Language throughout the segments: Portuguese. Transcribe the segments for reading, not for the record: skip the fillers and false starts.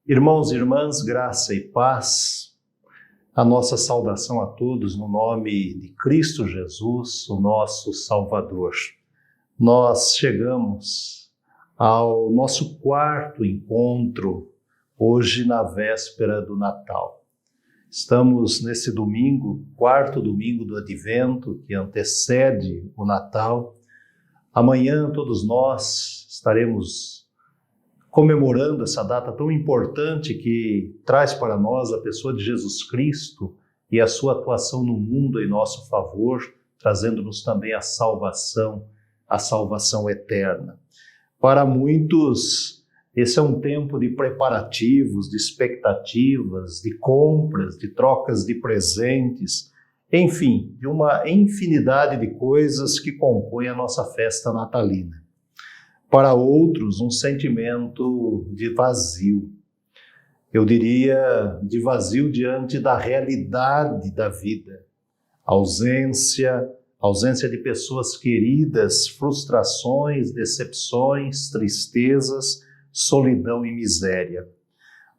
Irmãos e irmãs, graça e paz, a nossa saudação a todos no nome de Cristo Jesus, o nosso Salvador. Nós chegamos ao nosso quarto encontro, hoje na véspera do Natal. Estamos nesse domingo, quarto domingo do Advento, que antecede o Natal. Amanhã todos nós estaremos comemorando essa data tão importante que traz para nós a pessoa de Jesus Cristo e a sua atuação no mundo em nosso favor, trazendo-nos também a salvação eterna. Para muitos, esse é um tempo de preparativos, de expectativas, de compras, de trocas de presentes, enfim, de uma infinidade de coisas que compõem a nossa festa natalina. Para outros, um sentimento de vazio. Eu diria de vazio diante da realidade da vida. Ausência de pessoas queridas, frustrações, decepções, tristezas, solidão e miséria.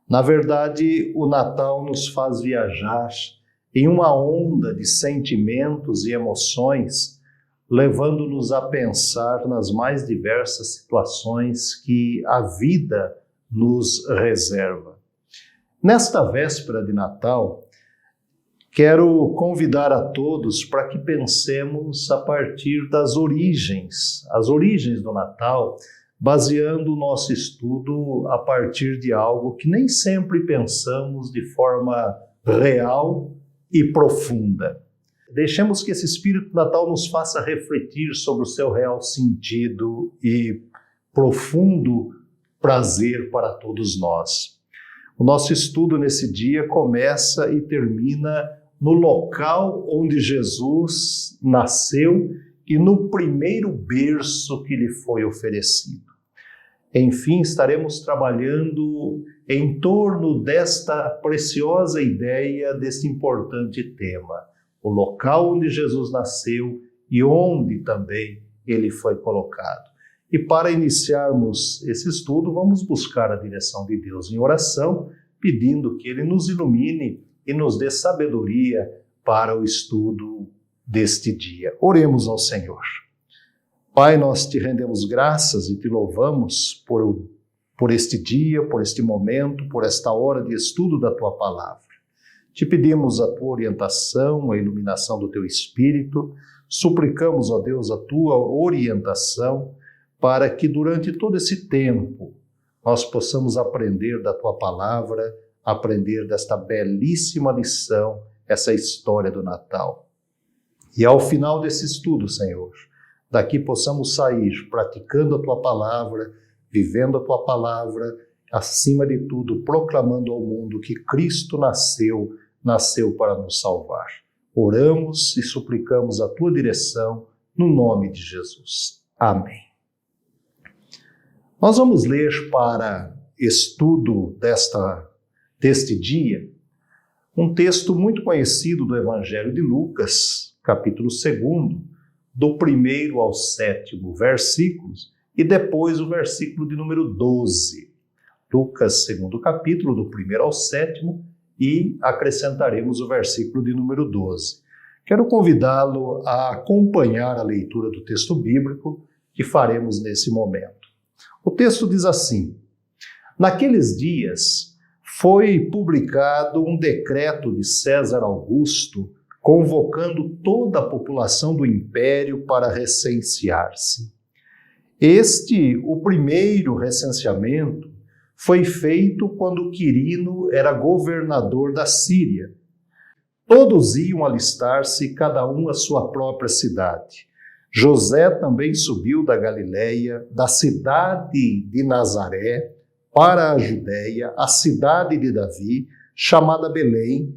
Na verdade, o Natal nos faz viajar em uma onda de sentimentos e emoções, levando-nos a pensar nas mais diversas situações que a vida nos reserva. Nesta véspera de Natal, quero convidar a todos para que pensemos a partir das origens, as origens do Natal, baseando o nosso estudo a partir de algo que nem sempre pensamos de forma real e profunda. Deixemos que esse espírito natal nos faça refletir sobre o seu real sentido e profundo prazer para todos nós. O nosso estudo nesse dia começa e termina no local onde Jesus nasceu e no primeiro berço que lhe foi oferecido. Enfim, estaremos trabalhando em torno desta preciosa ideia, deste importante tema. O local onde Jesus nasceu e onde também ele foi colocado. E para iniciarmos esse estudo, vamos buscar a direção de Deus em oração, pedindo que ele nos ilumine e nos dê sabedoria para o estudo deste dia. Oremos ao Senhor. Pai, nós te rendemos graças e te louvamos por este dia, por este momento, por esta hora de estudo da tua palavra. Te pedimos a tua orientação, a iluminação do teu Espírito, suplicamos, ó Deus, a tua orientação para que durante todo esse tempo nós possamos aprender da tua palavra, aprender desta belíssima lição, essa história do Natal. E ao final desse estudo, Senhor, daqui possamos sair praticando a tua palavra, vivendo a tua palavra, acima de tudo, proclamando ao mundo que Cristo nasceu para nos salvar. Oramos e suplicamos a tua direção no nome de Jesus. Amém. Nós vamos ler para estudo deste dia um texto muito conhecido do Evangelho de Lucas, capítulo 2, do 1º ao 7º versículos, e depois o versículo de número 12. Lucas, 2º capítulo, do 1º ao 7º, e acrescentaremos o versículo de número 12. Quero convidá-lo a acompanhar a leitura do texto bíblico que faremos nesse momento. O texto diz assim: Naqueles dias foi publicado um decreto de César Augusto convocando toda a população do império para recensear-se. O primeiro recenseamento, foi feito quando Quirino era governador da Síria. Todos iam alistar-se, cada um à sua própria cidade. José também subiu da Galileia, da cidade de Nazaré, para a Judéia, a cidade de Davi, chamada Belém,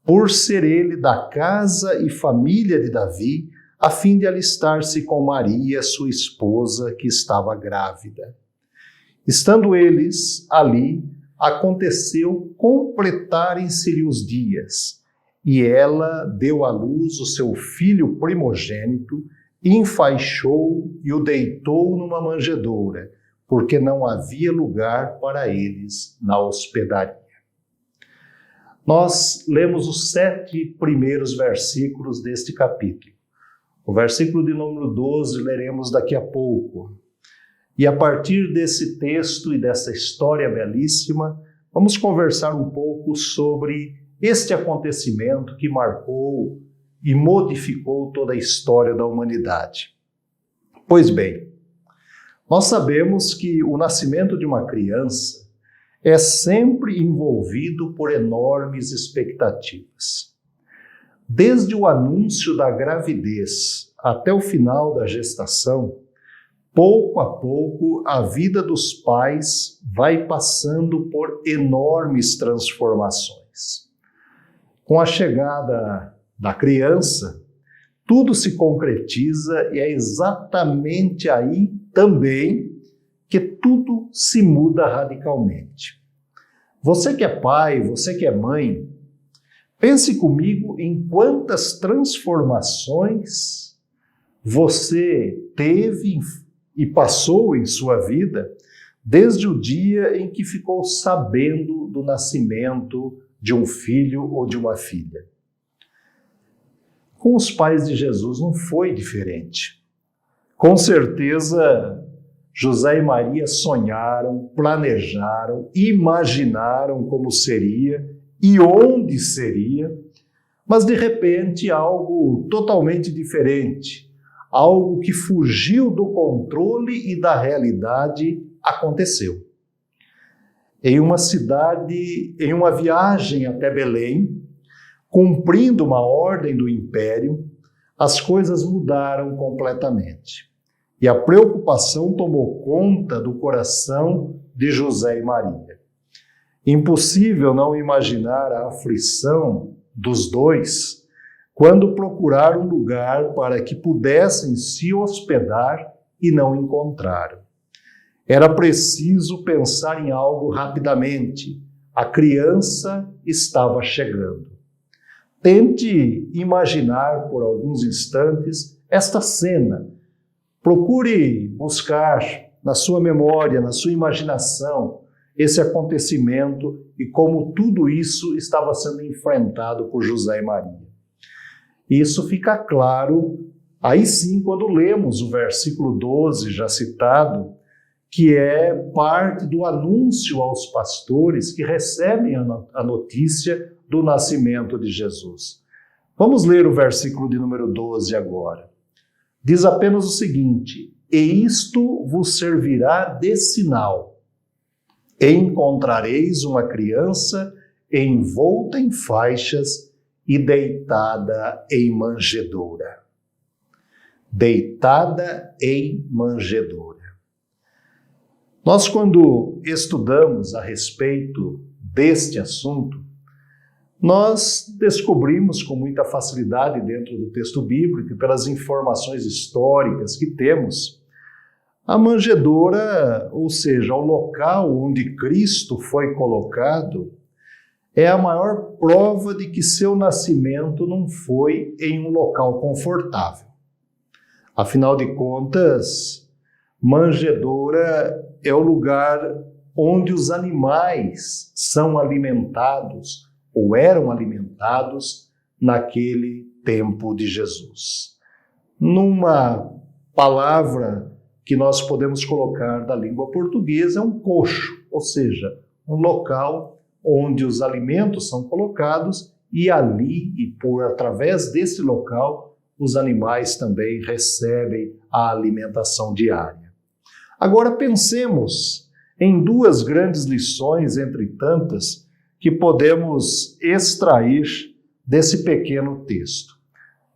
por ser ele da casa e família de Davi, a fim de alistar-se com Maria, sua esposa, que estava grávida. Estando eles ali, aconteceu completarem-se-lhe os dias, e ela deu à luz o seu filho primogênito, enfaixou e o deitou numa manjedoura, porque não havia lugar para eles na hospedaria. Nós lemos os 7 primeiros versículos deste capítulo. O versículo de número 12 leremos daqui a pouco. E a partir desse texto e dessa história belíssima, vamos conversar um pouco sobre este acontecimento que marcou e modificou toda a história da humanidade. Pois bem, nós sabemos que o nascimento de uma criança é sempre envolvido por enormes expectativas. Desde o anúncio da gravidez até o final da gestação, pouco a pouco a vida dos pais vai passando por enormes transformações. Com a chegada da criança, tudo se concretiza e é exatamente aí também que tudo se muda radicalmente. Você que é pai, você que é mãe, pense comigo em quantas transformações você teve e passou em sua vida desde o dia em que ficou sabendo do nascimento de um filho ou de uma filha. Com os pais de Jesus não foi diferente. Com certeza, José e Maria sonharam, planejaram, imaginaram como seria e onde seria, mas de repente algo totalmente diferente, algo que fugiu do controle e da realidade aconteceu. Em uma cidade, em uma viagem até Belém, cumprindo uma ordem do império, as coisas mudaram completamente. E a preocupação tomou conta do coração de José e Maria. Impossível não imaginar a aflição dos dois quando procuraram um lugar para que pudessem se hospedar e não encontraram. Era preciso pensar em algo rapidamente. A criança estava chegando. Tente imaginar por alguns instantes esta cena. Procure buscar na sua memória, na sua imaginação, esse acontecimento e como tudo isso estava sendo enfrentado por José e Maria. Isso fica claro, aí sim, quando lemos o versículo 12, já citado, que é parte do anúncio aos pastores que recebem a notícia do nascimento de Jesus. Vamos ler o versículo de número 12 agora. Diz apenas o seguinte: e isto vos servirá de sinal. Encontrareis uma criança envolta em faixas e deitada em manjedoura. Deitada em manjedoura. Nós, quando estudamos a respeito deste assunto, nós descobrimos com muita facilidade dentro do texto bíblico, pelas informações históricas que temos, a manjedoura, ou seja, o local onde Cristo foi colocado, é a maior prova de que seu nascimento não foi em um local confortável. Afinal de contas, manjedoura é o lugar onde os animais são alimentados ou eram alimentados naquele tempo de Jesus. Numa palavra que nós podemos colocar da língua portuguesa, é um coxo, ou seja, um local onde os alimentos são colocados e ali, através desse local, os animais também recebem a alimentação diária. Agora pensemos em duas grandes lições, entre tantas, que podemos extrair desse pequeno texto.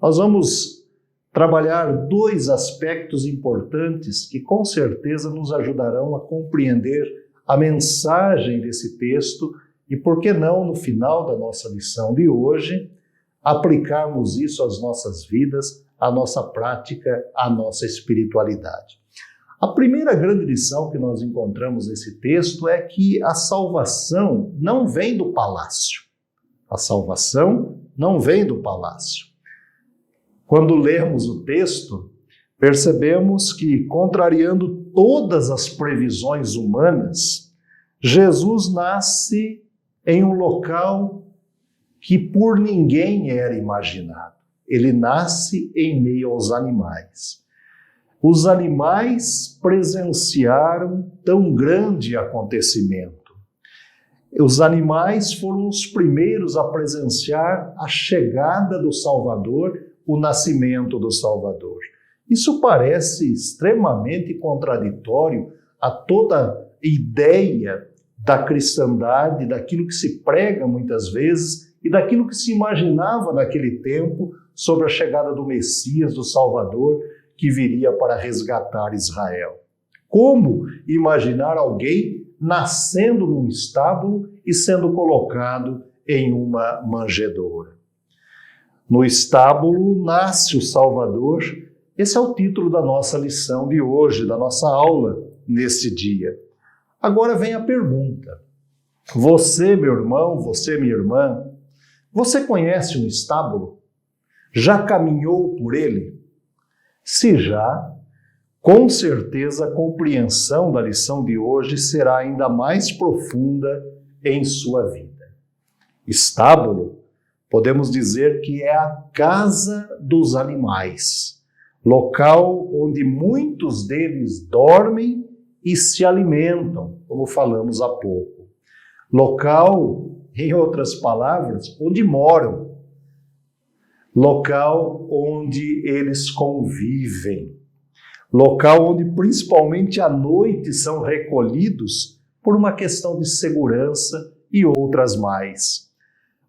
Nós vamos trabalhar dois aspectos importantes que com certeza nos ajudarão a compreender a mensagem desse texto e, por que não, no final da nossa lição de hoje, aplicarmos isso às nossas vidas, à nossa prática, à nossa espiritualidade. A primeira grande lição que nós encontramos nesse texto é que a salvação não vem do palácio. A salvação não vem do palácio. Quando lemos o texto, percebemos que, contrariando todas as previsões humanas, Jesus nasce em um local que por ninguém era imaginado. Ele nasce em meio aos animais. Os animais presenciaram tão grande acontecimento. Os animais foram os primeiros a presenciar a chegada do Salvador, o nascimento do Salvador. Isso parece extremamente contraditório a toda ideia da cristandade, daquilo que se prega muitas vezes e daquilo que se imaginava naquele tempo sobre a chegada do Messias, do Salvador, que viria para resgatar Israel. Como imaginar alguém nascendo num estábulo e sendo colocado em uma manjedoura? No estábulo nasce o Salvador. Esse é o título da nossa lição de hoje, da nossa aula neste dia. Agora vem a pergunta. Você, meu irmão, você, minha irmã, você conhece um estábulo? Já caminhou por ele? Se já, com certeza a compreensão da lição de hoje será ainda mais profunda em sua vida. Estábulo, podemos dizer que é a casa dos animais, local onde muitos deles dormem e se alimentam, como falamos há pouco. Local, em outras palavras, onde moram. Local onde eles convivem. Local onde, principalmente à noite, são recolhidos por uma questão de segurança e outras mais.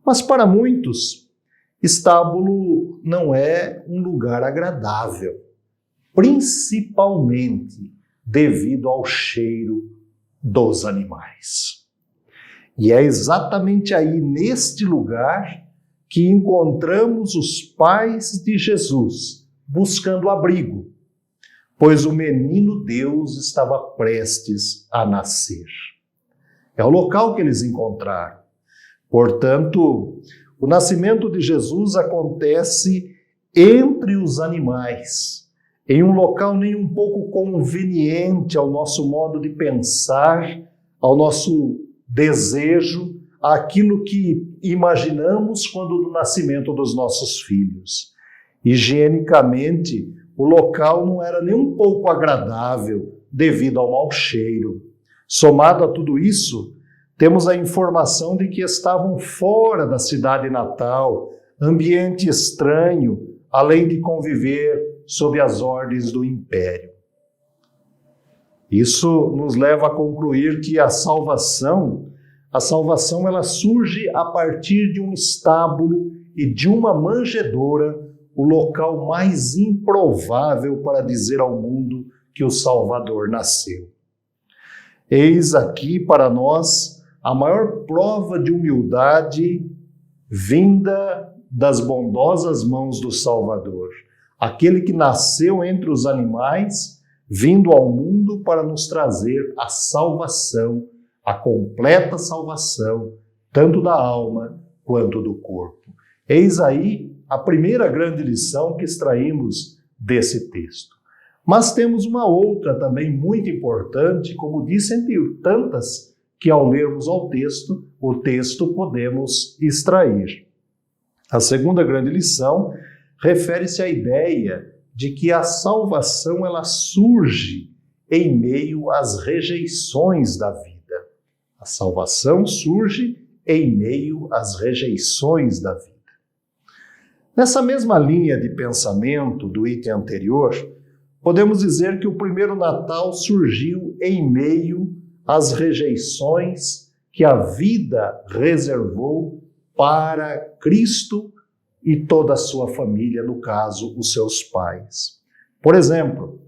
Mas para muitos, estábulo não é um lugar agradável, principalmente devido ao cheiro dos animais. E é exatamente aí, neste lugar, que encontramos os pais de Jesus buscando abrigo, pois o menino Deus estava prestes a nascer. É o local que eles encontraram. Portanto, o nascimento de Jesus acontece entre os animais, em um local nem um pouco conveniente ao nosso modo de pensar, ao nosso desejo, aquilo que imaginamos quando do nascimento dos nossos filhos. Higienicamente, o local não era nem um pouco agradável devido ao mau cheiro. Somado a tudo isso, temos a informação de que estavam fora da cidade natal, ambiente estranho, além de conviver sob as ordens do império. Isso nos leva a concluir que a salvação ela surge a partir de um estábulo e de uma manjedoura, o local mais improvável para dizer ao mundo que o Salvador nasceu. Eis aqui para nós a maior prova de humildade vinda das bondosas mãos do Salvador, aquele que nasceu entre os animais, vindo ao mundo para nos trazer a salvação, a completa salvação, tanto da alma quanto do corpo. Eis aí a primeira grande lição que extraímos desse texto. Mas temos uma outra também muito importante, como disse, entre tantas que ao lermos o texto podemos extrair. A segunda grande lição refere-se à ideia de que a salvação ela surge em meio às rejeições da vida. A salvação surge em meio às rejeições da vida. Nessa mesma linha de pensamento do item anterior, podemos dizer que o primeiro Natal surgiu em meio às rejeições que a vida reservou para Cristo e toda a sua família, no caso, os seus pais. Por exemplo,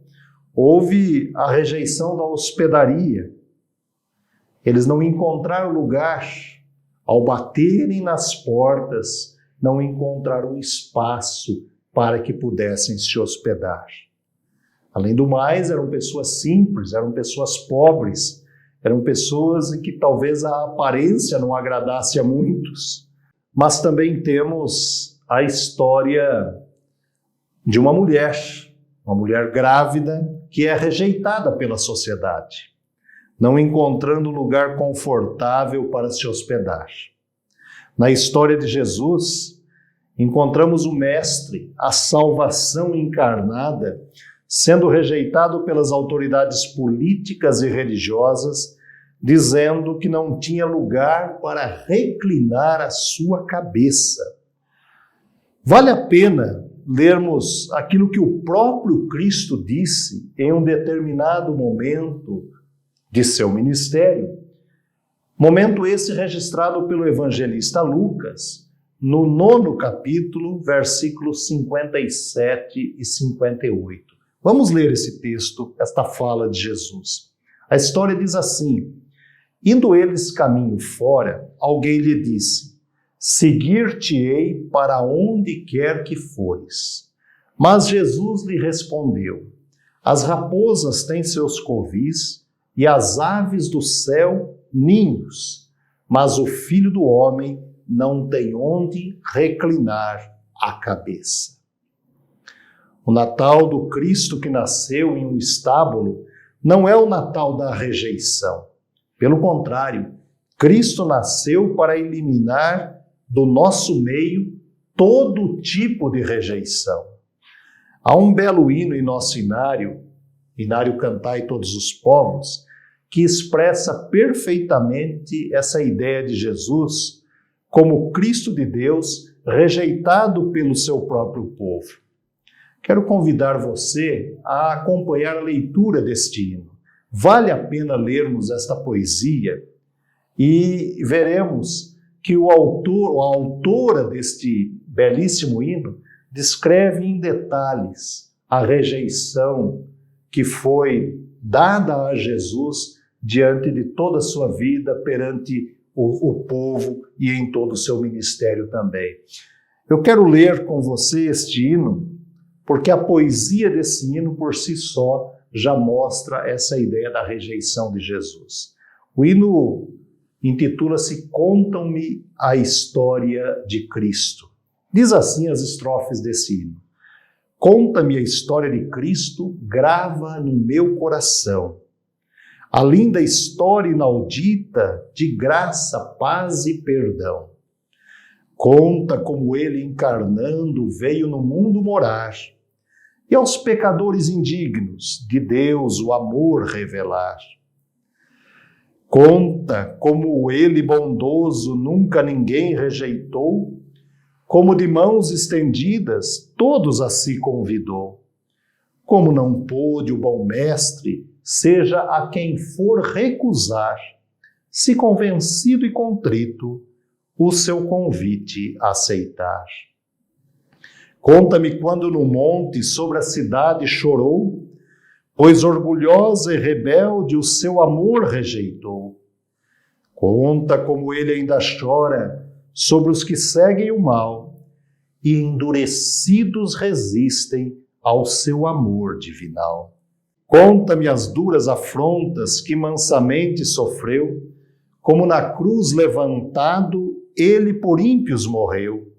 houve a rejeição da hospedaria. Eles não encontraram lugar. Ao baterem nas portas, não encontraram espaço para que pudessem se hospedar. Além do mais, eram pessoas simples, eram pessoas pobres, eram pessoas em que talvez a aparência não agradasse a muitos. Mas também temos a história de uma mulher grávida que é rejeitada pela sociedade, não encontrando lugar confortável para se hospedar. Na história de Jesus, encontramos o Mestre, a salvação encarnada, sendo rejeitado pelas autoridades políticas e religiosas, dizendo que não tinha lugar para reclinar a sua cabeça. Vale a pena lermos aquilo que o próprio Cristo disse em um determinado momento de seu ministério. Momento esse registrado pelo evangelista Lucas, no 9º capítulo, versículos 57 e 58. Vamos ler esse texto, esta fala de Jesus. A história diz assim: indo eles caminho fora, alguém lhe disse: seguir-te-ei para onde quer que fores. Mas Jesus lhe respondeu: as raposas têm seus covis e as aves do céu ninhos, mas o Filho do Homem não tem onde reclinar a cabeça. O Natal do Cristo que nasceu em um estábulo não é o Natal da rejeição. Pelo contrário, Cristo nasceu para eliminar do nosso meio todo tipo de rejeição. Há um belo hino em nosso inário Cantai Todos os Povos, que expressa perfeitamente essa ideia de Jesus como Cristo de Deus rejeitado pelo seu próprio povo. Quero convidar você a acompanhar a leitura deste hino. Vale a pena lermos esta poesia e veremos que a autora deste belíssimo hino descreve em detalhes a rejeição que foi dada a Jesus diante de toda a sua vida, perante o povo e em todo o seu ministério também. Eu quero ler com você este hino, porque a poesia desse hino por si só já mostra essa ideia da rejeição de Jesus. O hino intitula-se Contam-me a História de Cristo. Diz assim as estrofes desse hino: conta-me a história de Cristo, grava no meu coração a linda história inaudita de graça, paz e perdão. Conta como ele, encarnando, veio no mundo morar e aos pecadores indignos de Deus o amor revelar. Conta como ele, bondoso, nunca ninguém rejeitou, como de mãos estendidas todos a si convidou. Como não pôde o bom mestre, seja a quem for recusar, se convencido e contrito, o seu convite aceitar. Conta-me quando no monte sobre a cidade chorou, pois orgulhosa e rebelde o seu amor rejeitou. Conta como ele ainda chora sobre os que seguem o mal e endurecidos resistem ao seu amor divinal. Conta-me as duras afrontas que mansamente sofreu, como na cruz levantado ele por ímpios morreu.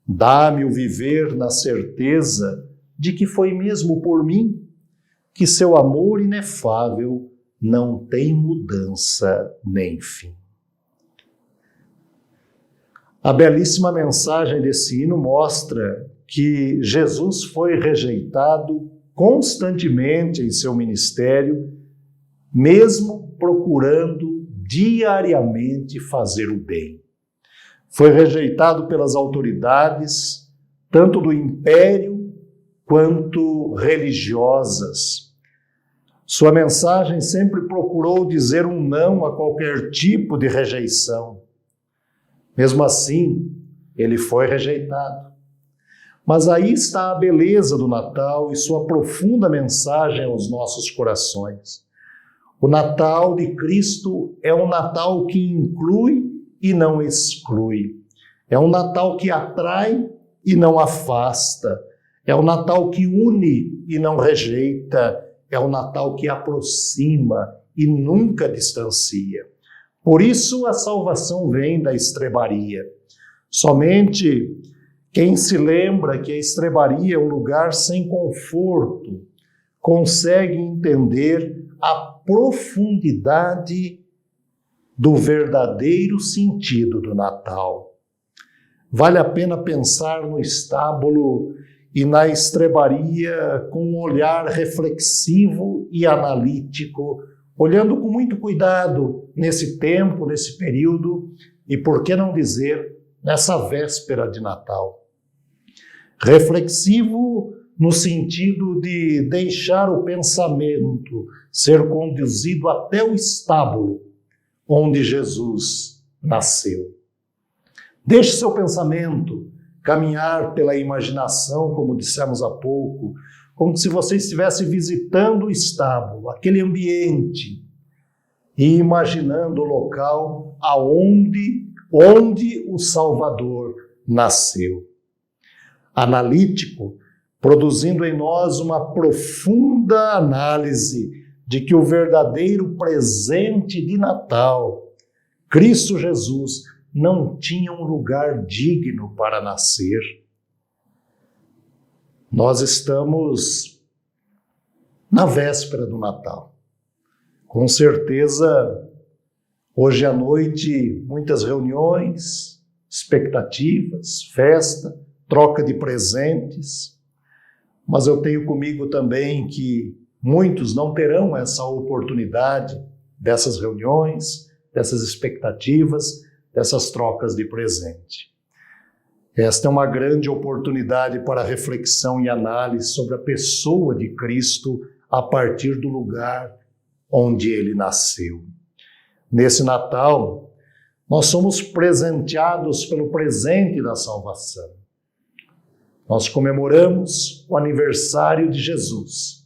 Dá-me o viver na certeza de que foi mesmo por mim, que seu amor inefável não tem mudança nem fim. A belíssima mensagem desse hino mostra que Jesus foi rejeitado constantemente em seu ministério, mesmo procurando diariamente fazer o bem. Foi rejeitado pelas autoridades, tanto do império quanto religiosas. Sua mensagem sempre procurou dizer um não a qualquer tipo de rejeição. Mesmo assim, ele foi rejeitado. Mas aí está a beleza do Natal e sua profunda mensagem aos nossos corações. O Natal de Cristo é um Natal que inclui e não exclui. É um Natal que atrai e não afasta. É o Natal que une e não rejeita, é o Natal que aproxima e nunca distancia. Por isso a salvação vem da estrebaria. Somente quem se lembra que a estrebaria é um lugar sem conforto consegue entender a profundidade do verdadeiro sentido do Natal. Vale a pena pensar no estábulo e na estrebaria com um olhar reflexivo e analítico, olhando com muito cuidado nesse tempo, nesse período, e por que não dizer, nessa véspera de Natal. Reflexivo no sentido de deixar o pensamento ser conduzido até o estábulo onde Jesus nasceu. Deixe seu pensamento caminhar pela imaginação, como dissemos há pouco, como se você estivesse visitando o estábulo, aquele ambiente, e imaginando o local onde o Salvador nasceu. Analítico, produzindo em nós uma profunda análise de que o verdadeiro presente de Natal, Cristo Jesus, não tinha um lugar digno para nascer. Nós estamos na véspera do Natal. Com certeza, hoje à noite, muitas reuniões, expectativas, festa, troca de presentes, mas eu tenho comigo também que muitos não terão essa oportunidade dessas reuniões, dessas expectativas, dessas trocas de presente. Esta é uma grande oportunidade para reflexão e análise sobre a pessoa de Cristo a partir do lugar onde ele nasceu. Nesse Natal, nós somos presenteados pelo presente da salvação. Nós comemoramos o aniversário de Jesus,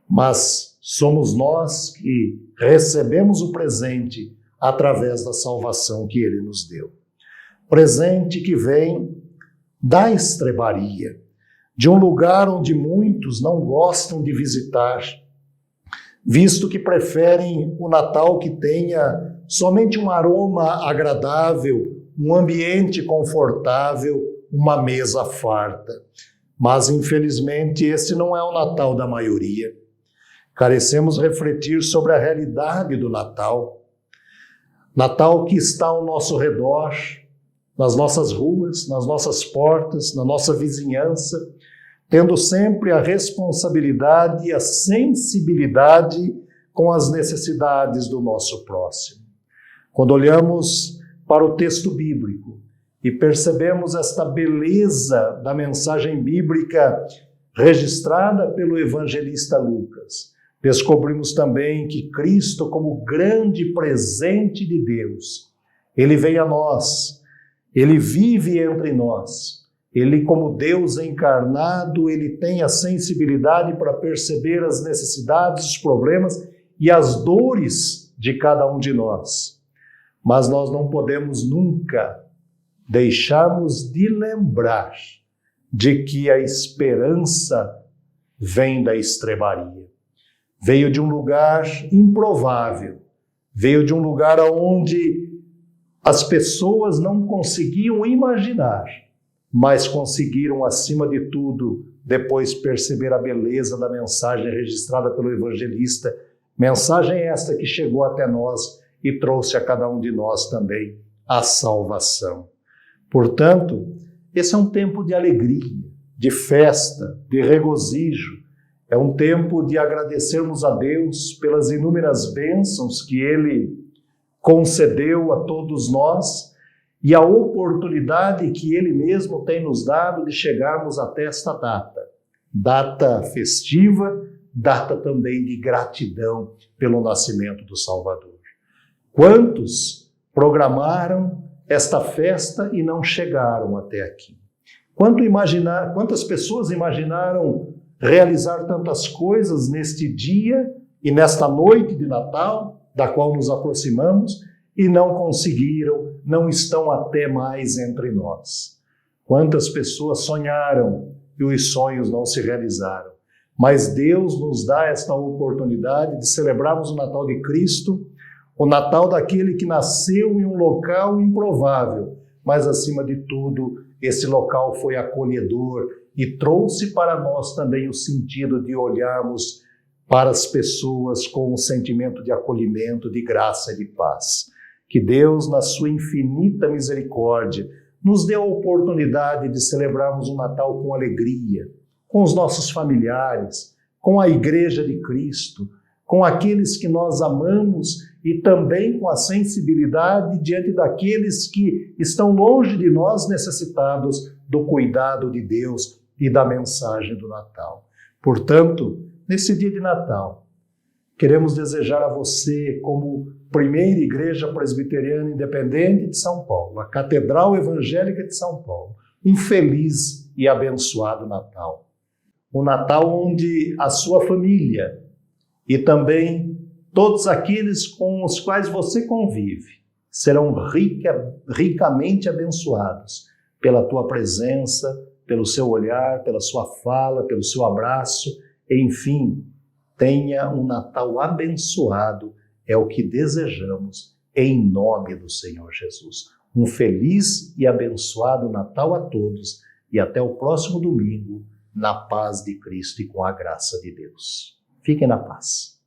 mas somos nós que recebemos o presente através da salvação que ele nos deu. Presente que vem da estrebaria, de um lugar onde muitos não gostam de visitar, visto que preferem o Natal que tenha somente um aroma agradável, um ambiente confortável, uma mesa farta. Mas, infelizmente, esse não é o Natal da maioria. Carecemos refletir sobre a realidade do Natal. Natal que está ao nosso redor, nas nossas ruas, nas nossas portas, na nossa vizinhança, tendo sempre a responsabilidade e a sensibilidade com as necessidades do nosso próximo. Quando olhamos para o texto bíblico e percebemos esta beleza da mensagem bíblica registrada pelo evangelista Lucas, descobrimos também que Cristo, como grande presente de Deus, ele veio a nós, ele vive entre nós. Ele, como Deus encarnado, ele tem a sensibilidade para perceber as necessidades, os problemas e as dores de cada um de nós. Mas nós não podemos nunca deixarmos de lembrar de que a esperança vem da estrebaria. Veio de um lugar improvável, veio de um lugar onde as pessoas não conseguiam imaginar, mas conseguiram, acima de tudo, depois perceber a beleza da mensagem registrada pelo evangelista, mensagem esta que chegou até nós e trouxe a cada um de nós também a salvação. Portanto, esse é um tempo de alegria, de festa, de regozijo, é um tempo de agradecermos a Deus pelas inúmeras bênçãos que Ele concedeu a todos nós e a oportunidade que Ele mesmo tem nos dado de chegarmos até esta data festiva, data também de gratidão pelo nascimento do Salvador. Quantos programaram esta festa e não chegaram até aqui? Quantas pessoas imaginaram realizar tantas coisas neste dia e nesta noite de Natal, da qual nos aproximamos, e não conseguiram, não estão até mais entre nós. Quantas pessoas sonharam e os sonhos não se realizaram. Mas Deus nos dá esta oportunidade de celebrarmos o Natal de Cristo, o Natal daquele que nasceu em um local improvável, mas acima de tudo, esse local foi acolhedor e trouxe para nós também o sentido de olharmos para as pessoas com um sentimento de acolhimento, de graça e de paz. Que Deus, na sua infinita misericórdia, nos dê a oportunidade de celebrarmos um Natal com alegria, com os nossos familiares, com a Igreja de Cristo, com aqueles que nós amamos e também com a sensibilidade diante daqueles que estão longe de nós, necessitados do cuidado de Deus e da mensagem do Natal. Portanto, nesse dia de Natal, queremos desejar a você, como primeira Igreja Presbiteriana Independente de São Paulo, a Catedral Evangélica de São Paulo, um feliz e abençoado Natal. Um Natal onde a sua família e também todos aqueles com os quais você convive serão ricamente abençoados pela tua presença, pelo seu olhar, pela sua fala, pelo seu abraço, enfim, tenha um Natal abençoado, é o que desejamos em nome do Senhor Jesus. Um feliz e abençoado Natal a todos e até o próximo domingo, na paz de Cristo e com a graça de Deus. Fiquem na paz.